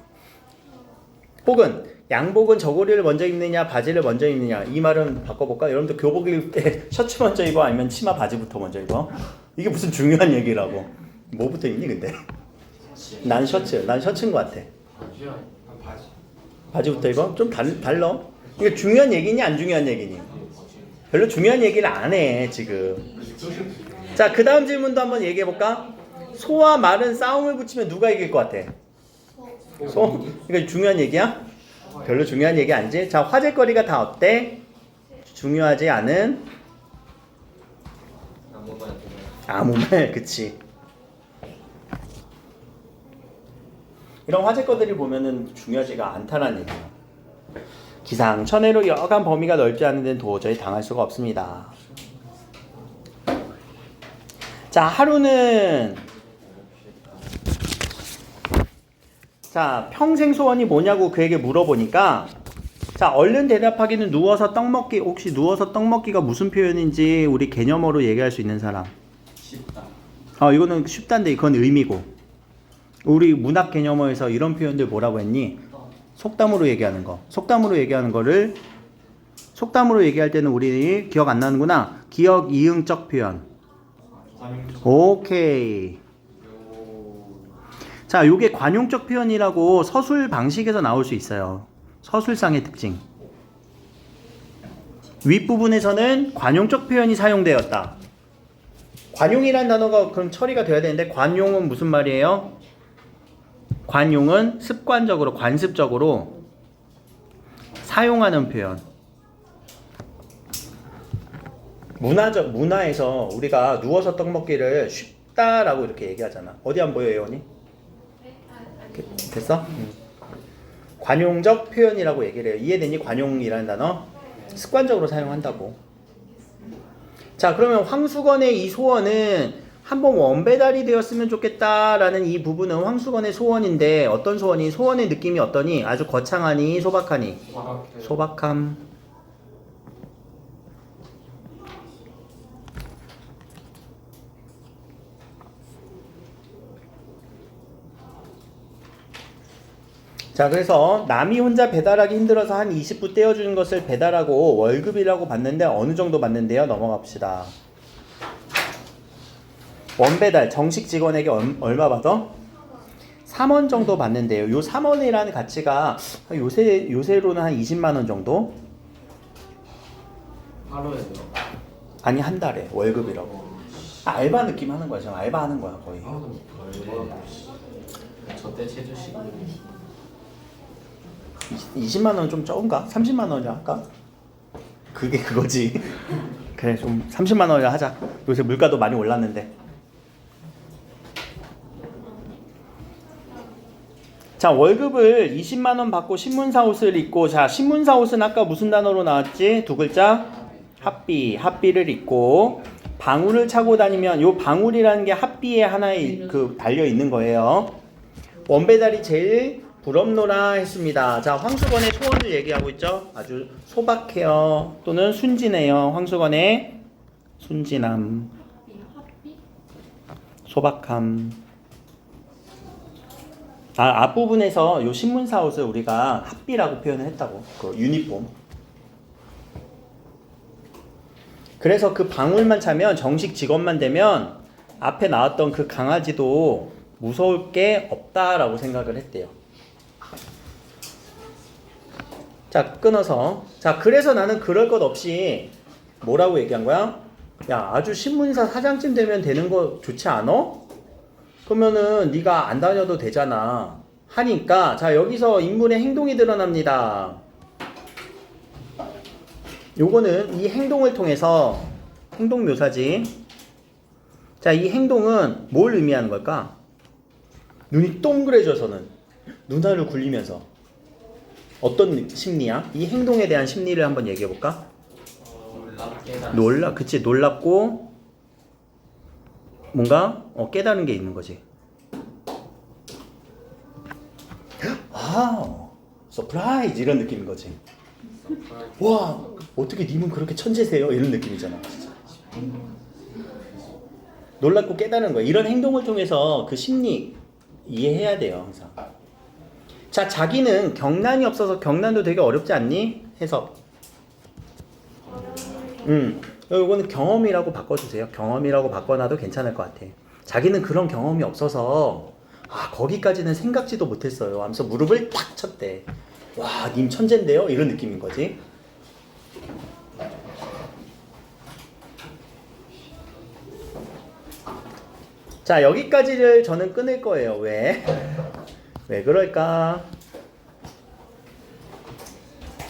혹은 양복은 저고리를 먼저 입느냐 바지를 먼저 입느냐. 이 말은 바꿔볼까? 여러분들 교복 입을 때 셔츠 먼저 입어 아니면 치마 바지부터 먼저 입어? 이게 무슨 중요한 얘기라고. 뭐부터 입니 근데? 난 셔츠인 것 같아. 바지부터 입어? 좀 달러? 이게 중요한 얘기니 안 중요한 얘기니? 별로 중요한 얘기를 안 해 지금. 자, 그 다음 질문도 한번 얘기해 볼까? 소와 말은 싸움을 붙이면 누가 이길 것 같아? 소? 이거 중요한 얘기야? 별로 중요한 얘기 아니지? 자, 화제거리가 다 어때? 중요하지 않은 아무 말. 그치. 이런 화제거리를 보면은 중요하지가 않다는 얘기야. 기상천외로 여간 범위가 넓지 않은 데는 도저히 당할 수가 없습니다. 자, 하루는 자, 평생 소원이 뭐냐고 그에게 물어보니까 자, 얼른 대답하기는 누워서 떡 먹기. 혹시 누워서 떡 먹기가 무슨 표현인지 우리 개념어로 얘기할 수 있는 사람? 쉽다. 이거는 쉽단데 그건 의미고. 우리 문학 개념어에서 이런 표현들 뭐라고 했니? 속담으로 얘기하는 거. 속담으로 얘기할 때는 우리 기억 안 나는구나. 기억 이응적 표현. 오케이. 자, 요게 관용적 표현이라고 서술 방식에서 나올 수 있어요. 서술상의 특징. 윗부분에서는 관용적 표현이 사용되었다. 관용이란 단어가 그럼 처리가 돼야 되는데 관용은 무슨 말이에요? 관용은 습관적으로, 관습적으로 사용하는 표현. 문화에서 우리가 누워서 떡 먹기를 쉽다라고 이렇게 얘기하잖아. 어디 안 보여, 예원이? 됐어? 관용적 표현이라고 얘기를 해요. 이해되니? 관용이라는 단어? 습관적으로 사용한다고. 자, 그러면 황수건의 이 소원은 한번 원배달이 되었으면 좋겠다라는 이 부분은 황수건의 소원인데 어떤 소원이? 소원의 느낌이 어떠니? 아주 거창하니? 소박하니? 소박함. 자, 그래서 남이 혼자 배달하기 힘들어서 한 20부 떼어주는 것을 배달하고 월급이라고 받는데 어느 정도 받는데요? 넘어갑시다. 원배달 정식 직원에게 얼마 받아? 3원 정도 받는데요. 요 3원이라는 가치가 요새로는 한 20만 원 정도? 하루에요. 아니, 한 달에 월급이라고. 알바 느낌 하는 거야. 지금 알바 하는 거야, 거의. 저때 채주시 20만 원 좀 적은가? 30만 원이야 할까? 그게 그거지. 그래, 좀 30만 원이라 하자. 요새 물가도 많이 올랐는데. 자, 월급을 20만 원 받고 신문사 옷을 입고, 자, 신문사 옷은 아까 무슨 단어로 나왔지? 두 글자? 합비. 합비를 입고 방울을 차고 다니면, 요 방울이라는 게 합비에 하나에 달려 있는 거예요. 원배달이 제일 부럽노라 했습니다. 자, 황수건의 소원을 얘기하고 있죠. 아주 소박해요. 또는 순진해요. 황수건의 순진함, 소박함. 앞부분에서 요 신문사 옷을 우리가 합비라고 표현을 했다고. 그 유니폼. 그래서 그 방울만 차면, 정식 직원만 되면 앞에 나왔던 그 강아지도 무서울 게 없다라고 생각을 했대요. 자, 끊어서. 자, 그래서 나는 그럴 것 없이 뭐라고 얘기한 거야? 야, 아주 신문사 사장쯤 되면 되는 거 좋지 않아? 그러면은 네가 안 다녀도 되잖아 하니까, 자, 여기서 인물의 행동이 드러납니다. 요거는 이 행동을 통해서, 행동 묘사지. 자, 이 행동은 뭘 의미하는 걸까? 눈이 동그래져서는, 눈알을 굴리면서 어떤 심리야? 이 행동에 대한 심리를 한번 얘기해 볼까? 그치, 놀랍고 뭔가 깨달은 게 있는 거지. 아, 서프라이즈 이런 느낌인 거지. 와, 어떻게 님은 그렇게 천재세요? 이런 느낌이잖아. 놀랍고 깨달은 거야. 이런 행동을 통해서 그 심리 이해해야 돼요, 항상. 자, 자기는 경란이 없어서, 경란도 되게 어렵지 않니? 해석. 이거는 경험이라고 바꿔주세요. 경험이라고 바꿔놔도 괜찮을 것 같아. 자기는 그런 경험이 없어서 거기까지는 생각지도 못했어요 하면서 무릎을 탁 쳤대. 와, 님 천재인데요? 이런 느낌인 거지. 자, 여기까지를 저는 끊을 거예요. 왜 그럴까?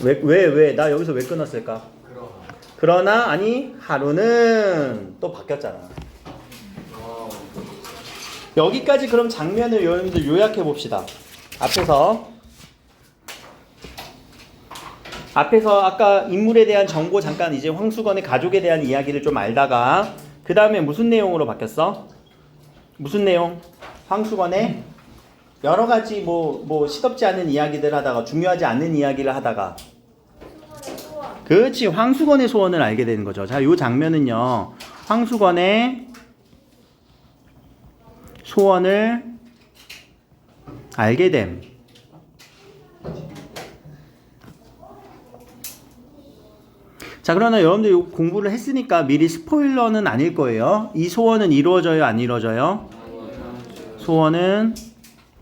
왜 나 여기서 왜 끊었을까? 그러나 아니, 하루는 또 바뀌었잖아. 여기까지 그럼 장면을 여러분들 요약해 봅시다. 앞에서 아까 인물에 대한 정보 잠깐, 이제 황수건의 가족에 대한 이야기를 좀 알다가, 그 다음에 무슨 내용으로 바뀌었어? 무슨 내용? 황수건의 여러 가지 뭐 시덥지 않은 이야기들 하다가, 중요하지 않은 이야기를 하다가, 그렇지, 황수건의 소원을 알게 되는 거죠. 자, 요 장면은요, 황수건의 소원을 알게 됨. 자, 그러나 여러분들 공부를 했으니까 미리 스포일러는 아닐 거예요. 이 소원은 이루어져요, 안 이루어져요? 소원은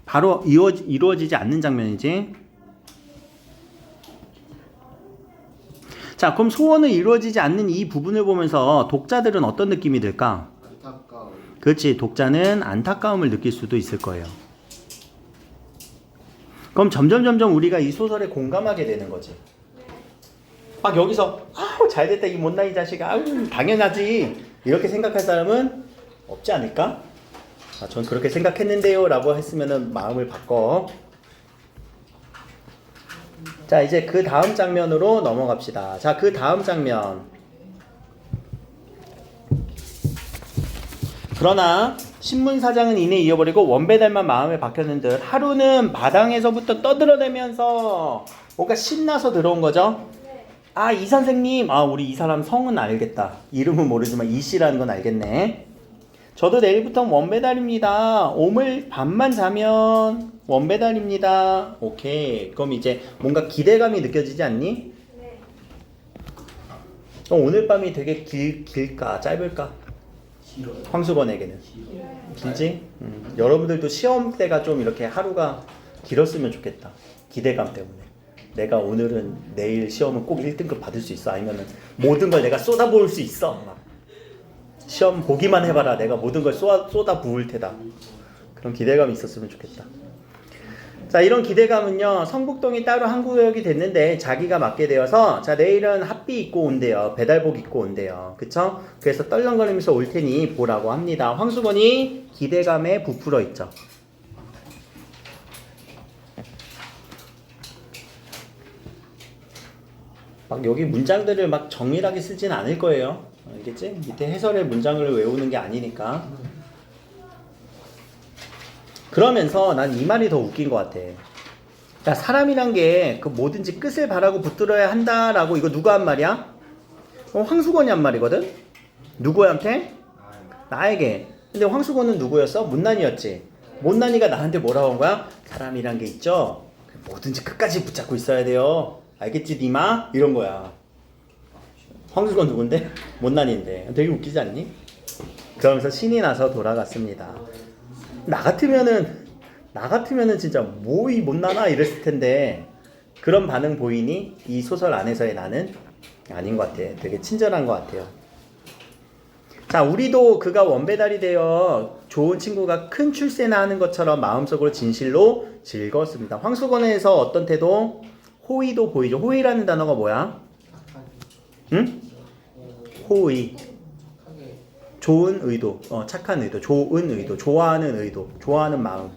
바로 이루어지지 않는 장면이지. 자, 그럼 소원은 이루어지지 않는 이 부분을 보면서 독자들은 어떤 느낌이 들까? 안타까워. 그렇지, 독자는 안타까움을 느낄 수도 있을 거예요. 그럼 점점 우리가 이 소설에 공감하게 되는 거지. 막 여기서 잘됐다 이 못난이 자식아, 당연하지 이렇게 생각할 사람은 없지 않을까? 전 그렇게 생각했는데요 라고 했으면은 마음을 바꿔. 자, 이제 그 다음 장면으로 넘어갑시다. 자, 그 다음 장면. 그러나 신문사장은 이내 잊어버리고 원배달만 마음에 박혔는 듯 하루는 마당에서부터 떠들어대면서 뭔가 신나서 들어온 거죠. 이 선생님, 우리 이 사람 성은 알겠다. 이름은 모르지만 이 씨라는 건 알겠네. 저도 내일부터 원배달입니다. 오늘 밤만 자면 원배달입니다. 오케이. 그럼 이제 뭔가 기대감이 느껴지지 않니? 네. 오늘 밤이 되게 길까 짧을까? 길어요. 황수건에게는 길어요. 길지? 여러분들도 시험 때가 좀 이렇게 하루가 길었으면 좋겠다. 기대감 때문에. 내가 오늘은 내일 시험은 꼭 1등급 받을 수 있어. 아니면은 모든 걸 내가 쏟아부을 수 있어. 막. 시험 보기만 해봐라. 내가 모든 걸 쏟아부을 테다. 그런 기대감이 있었으면 좋겠다. 자, 이런 기대감은요, 성북동이 따로 한 구역이 됐는데 자기가 맡게 되어서, 자, 내일은 핫비 입고 온대요. 배달복 입고 온대요. 그쵸? 그래서 떨렁거리면서 올 테니 보라고 합니다. 황수건이 기대감에 부풀어 있죠. 막 여기 문장들을 막 정밀하게 쓰진 않을 거예요. 알겠지? 밑에 해설의 문장을 외우는 게 아니니까. 그러면서 난 이 말이 더 웃긴 것 같아. 야, 사람이란 게 그 뭐든지 끝을 바라고 붙들어야 한다라고 이거 누가 한 말이야? 황수건이 한 말이거든? 누구한테? 나에게. 근데 황수건은 누구였어? 못난이였지. 못난이가 나한테 뭐라고 한 거야? 사람이란 게 있죠? 뭐든지 끝까지 붙잡고 있어야 돼요. 알겠지, 니마? 이런 거야. 황수건 누군데? 못난이인데. 되게 웃기지 않니? 그러면서 신이 나서 돌아갔습니다. 나 같으면은 진짜 뭐 이 못나나 이랬을 텐데 그런 반응 보이니? 이 소설 안에서의 나는 아닌 것 같아. 되게 친절한 것 같아요. 자, 우리도 그가 원배달이 되어 좋은 친구가 큰 출세나 하는 것처럼 마음속으로 진실로 즐거웠습니다. 황수건에서 어떤 태도? 호의도 보이죠. 호의라는 단어가 뭐야? 응? 호의. 좋은 의도, 착한 의도, 좋은 의도, 좋아하는 의도, 좋아하는 마음.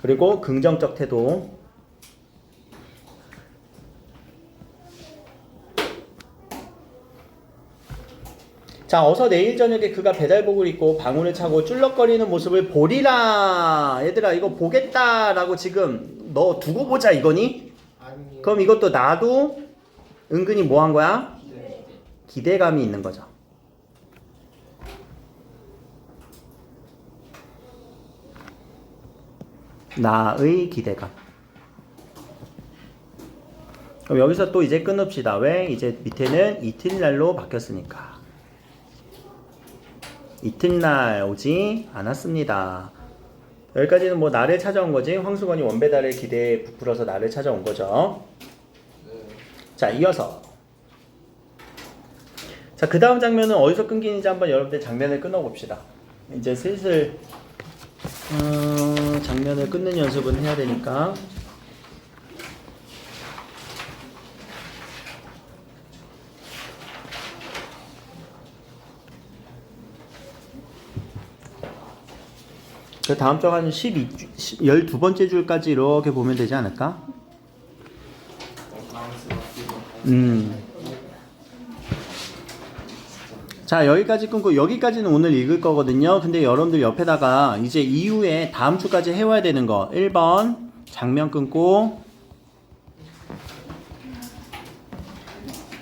그리고 긍정적 태도. 자, 어서 내일 저녁에 그가 배달복을 입고 방울을 차고 쭈럭거리는 모습을 보리라. 얘들아, 이거 보겠다라고 지금 너 두고 보자 이거니? 아니요. 그럼 이것도 나도 은근히 뭐 한 거야? 네. 기대감이 있는 거죠. 나의 기대감. 그럼 여기서 또 이제 끊읍시다. 왜? 이제 밑에는 이튿날로 바뀌었으니까. 이튿날 오지 않았습니다. 여기까지는 뭐 나를 찾아온 거지. 황수건이 원배달의 기대에 부풀어서 나를 찾아온 거죠. 자, 이어서 자, 그 다음 장면은 어디서 끊기는지 한번 여러분들 장면을 끊어봅시다. 이제 슬슬 장면을 끊는 연습은 해야 되니까. 그 다음 주 한 12번째 줄까지 이렇게 보면 되지 않을까? 자, 여기까지 끊고 여기까지는 오늘 읽을 거거든요. 근데 여러분들 옆에다가 이제 이후에 다음 주까지 해와야 되는 거 1번 장면 끊고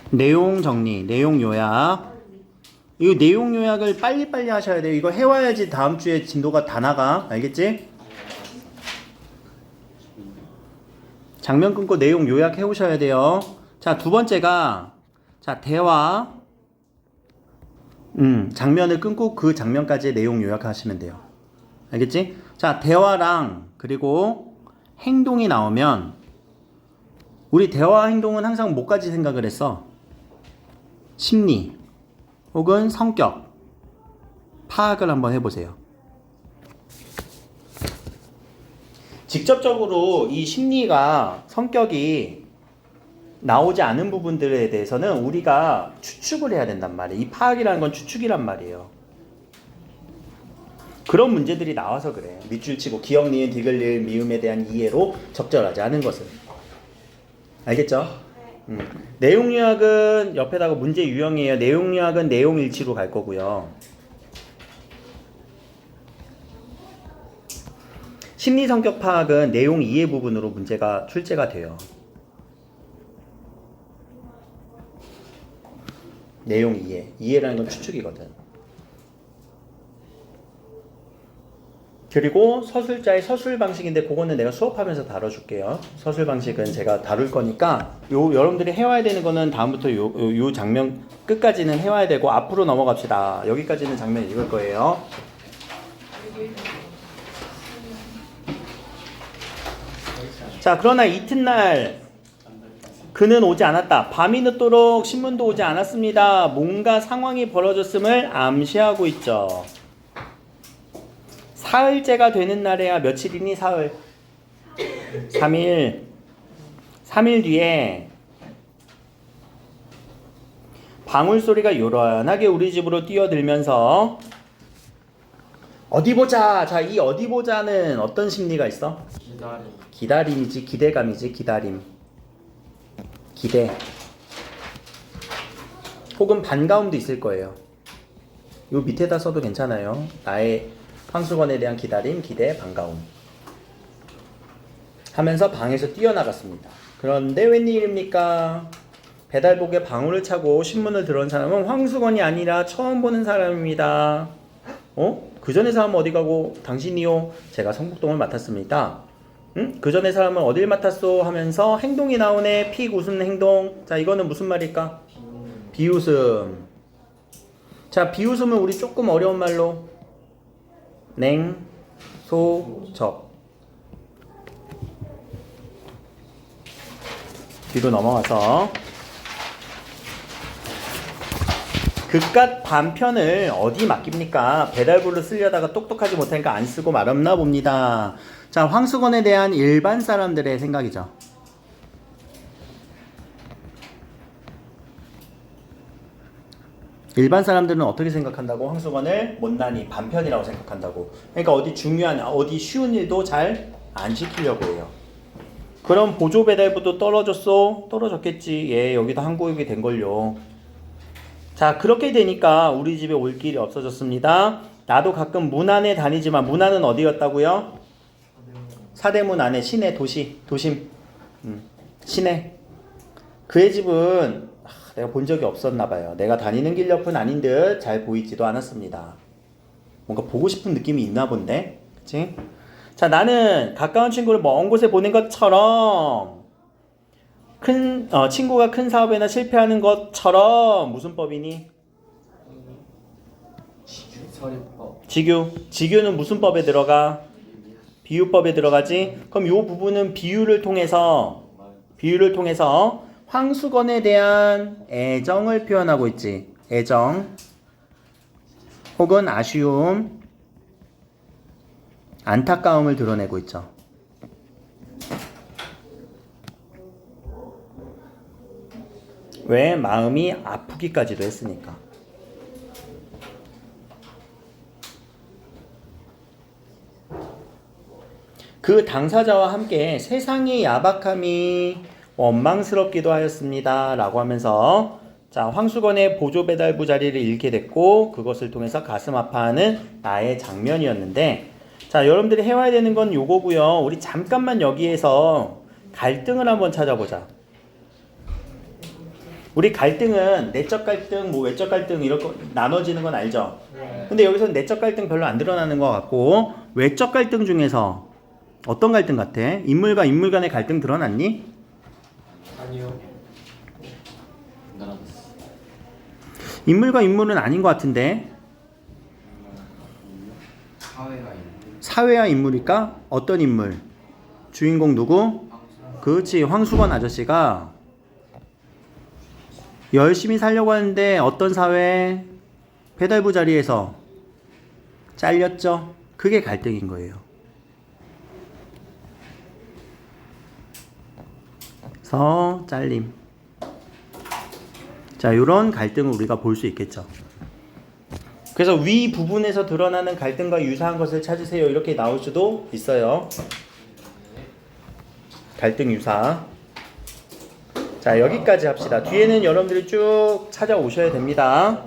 내용 정리, 내용 요약. 이 내용 요약을 빨리빨리 하셔야 돼요. 이거 해와야지 다음 주에 진도가 다 나가. 알겠지? 장면 끊고 내용 요약 해오셔야 돼요. 자, 두 번째가 자, 대화. 장면을 끊고 그 장면까지의 내용 요약하시면 돼요. 알겠지? 자, 대화랑 그리고 행동이 나오면 우리 대화 행동은 항상 뭐까지 생각을 했어? 심리 혹은 성격 파악을 한번 해보세요. 직접적으로 이 심리가 성격이 나오지 않은 부분들에 대해서는 우리가 추측을 해야 된단 말이에요. 이 파악이라는 건 추측이란 말이에요. 그런 문제들이 나와서 그래. 밑줄 치고 기억, 니은, 디귿, 리을, 미음에 대한 이해로 적절하지 않은 것은. 알겠죠? 내용 요약은 옆에다가 문제 유형이에요. 내용 요약은 내용 일치로 갈 거고요. 심리 성격 파악은 내용 이해 부분으로 문제가 출제가 돼요. 내용 이해. 이해라는 건 추측이거든. 그리고 서술자의 서술 방식인데 그거는 내가 수업하면서 다뤄줄게요. 서술 방식은 제가 다룰 거니까 여러분들이 해와야 되는 거는 다음부터 요 장면 끝까지는 해와야 되고 앞으로 넘어갑시다. 여기까지는 장면 읽을 거예요. 자, 그러나 이튿날 그는 오지 않았다. 밤이 늦도록 신문도 오지 않았습니다. 뭔가 상황이 벌어졌음을 암시하고 있죠. 사흘째가 되는 날에야 며칠이니 사흘? 3일. 3일 뒤에 방울소리가 요란하게 우리 집으로 뛰어들면서 어디 보자. 자, 이 어디 보자는 어떤 심리가 있어? 기다림이지, 기대감이지, 기다림. 기대. 혹은 반가움도 있을 거예요. 요 밑에다 써도 괜찮아요. 나의 황수건에 대한 기다림, 기대, 반가움. 하면서 방에서 뛰어나갔습니다. 그런데 웬일입니까? 배달복에 방울을 차고 신문을 들어온 사람은 황수건이 아니라 처음 보는 사람입니다. 그 전에 사람은 어디 가고 당신이요? 제가 성북동을 맡았습니다. 그 전에 사람은 어딜 맡았소? 하면서 행동이 나오네. 픽 웃는 행동. 자, 이거는 무슨 말일까? 비웃음. 자, 비웃음은 우리 조금 어려운 말로 냉소적. 뒤로 넘어가서 그깟 반편을 어디 맡깁니까? 배달부를 쓰려다가 똑똑하지 못하니까 안 쓰고 말았나 봅니다. 자, 황수건에 대한 일반 사람들의 생각이죠. 일반 사람들은 어떻게 생각한다고? 황수건을 못난이 반편이라고 생각한다고. 그러니까 어디 중요한, 어디 쉬운 일도 잘 안 시키려고 해요. 그럼 보조 배달부도 떨어졌어? 떨어졌겠지. 예, 여기도 한국이 된걸요. 자, 그렇게 되니까 우리 집에 올 길이 없어졌습니다. 나도 가끔 문 안에 다니지만 문 안은 어디였다고요? 사대문 안에 시내, 도심. 시내. 그의 집은 내가 본 적이 없었나 봐요. 내가 다니는 길 옆은 아닌 듯 잘 보이지도 않았습니다. 뭔가 보고 싶은 느낌이 있나 본데? 그치? 자, 나는 가까운 친구를 먼 곳에 보낸 것처럼 친구가 큰 사업에나 실패하는 것처럼 무슨 법이니? 서리법. 지규는 무슨 법에 들어가? 비유법에 들어가지? 그럼 이 부분은 비유를 통해서 황수건에 대한 애정을 표현하고 있지. 애정 혹은 아쉬움, 안타까움을 드러내고 있죠. 왜? 마음이 아프기까지도 했으니까. 그 당사자와 함께 세상의 야박함이 원망스럽기도 하였습니다. 라고 하면서 자, 황수건의 보조 배달부 자리를 잃게 됐고 그것을 통해서 가슴 아파하는 나의 장면이었는데 자, 여러분들이 해와야 되는 건 요거고요. 우리 잠깐만 여기에서 갈등을 한번 찾아보자. 우리 갈등은 내적 갈등, 외적 갈등 이렇게 나눠지는 건 알죠? 근데 여기서는 내적 갈등 별로 안 드러나는 것 같고 외적 갈등 중에서 어떤 갈등 같아? 인물과 인물 간의 갈등 드러났니? 아니요. 인물과 인물은 아닌 것 같은데 사회와 인물일까? 어떤 인물? 주인공 누구? 그렇지, 황수건 아저씨가 열심히 살려고 하는데 어떤 사회? 배달부 자리에서 잘렸죠? 그게 갈등인 거예요. 그래서 잘림. 자, 이런 갈등을 우리가 볼 수 있겠죠. 그래서 위 부분에서 드러나는 갈등과 유사한 것을 찾으세요. 이렇게 나올 수도 있어요. 갈등 유사. 자, 여기까지 합시다. 뒤에는 여러분들이 쭉 찾아오셔야 됩니다.